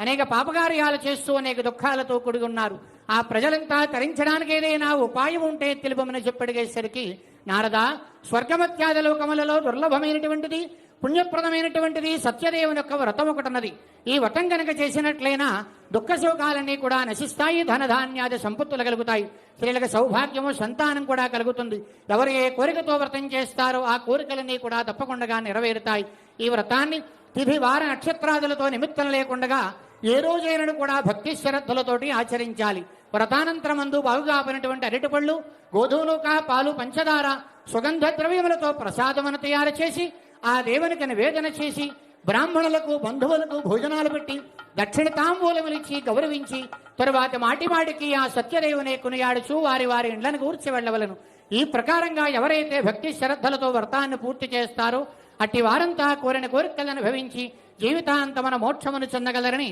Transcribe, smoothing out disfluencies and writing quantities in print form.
అనేక పాపకార్యాలు చేస్తూ అనేక దుఃఖాలతో కూడి ఉన్నారు. ఆ ప్రజలంతా తరించడానికి ఏదైనా ఉపాయం ఉంటే తెలుపమని చెప్పడిగేసరికి నారద, స్వర్గమత్యాద లోకములలో దుర్లభమైనటువంటిది పుణ్యప్రదమైనటువంటిది సత్యదేవుని యొక్క వ్రతం ఒకటున్నది. ఈ వ్రతం కనుక చేసినట్లయినా దుఃఖ శోకాలన్నీ కూడా నశిస్తాయి, ధనధాన్యాది సంపత్తులు కలుగుతాయి, స్త్రీలకు సౌభాగ్యము సంతానం కూడా కలుగుతుంది. ఎవరు ఏ కోరికతో వ్రతం చేస్తారో ఆ కోరికలన్నీ కూడా తప్పకుండా నెరవేరుతాయి. ఈ వ్రతాన్ని తిథి వార నక్షత్రాదులతో నిమిత్తం లేకుండా ఏ రోజైనను కూడా భక్తి శ్రద్ధలతోటి ఆచరించాలి. వ్రతానంతరమందు బాగుగా పడినటువంటి అరటిపళ్ళు, గోధుమలుక, పాలు, పంచదార, సుగంధ ద్రవ్యములతో ప్రసాదమును తయారు చేసి ఆ దేవునికి నివేదన చేసి బ్రాహ్మణులకు బంధువులకు భోజనాలు పెట్టి దక్షిణ తాంబూలములిచ్చి గౌరవించి తరువాత మాటిమాటికి ఆ సత్యదేవుని కొనియాడుచూ వారి వారి ఇండ్లను కూర్చి వెళ్ళవలను. ఈ ప్రకారంగా ఎవరైతే భక్తి శ్రద్ధలతో వ్రతాన్ని పూర్తి చేస్తారో అట్టి వారంతా కోరిన కోరికలను భవించి జీవితాంతమన మోక్షమును చెందగలరని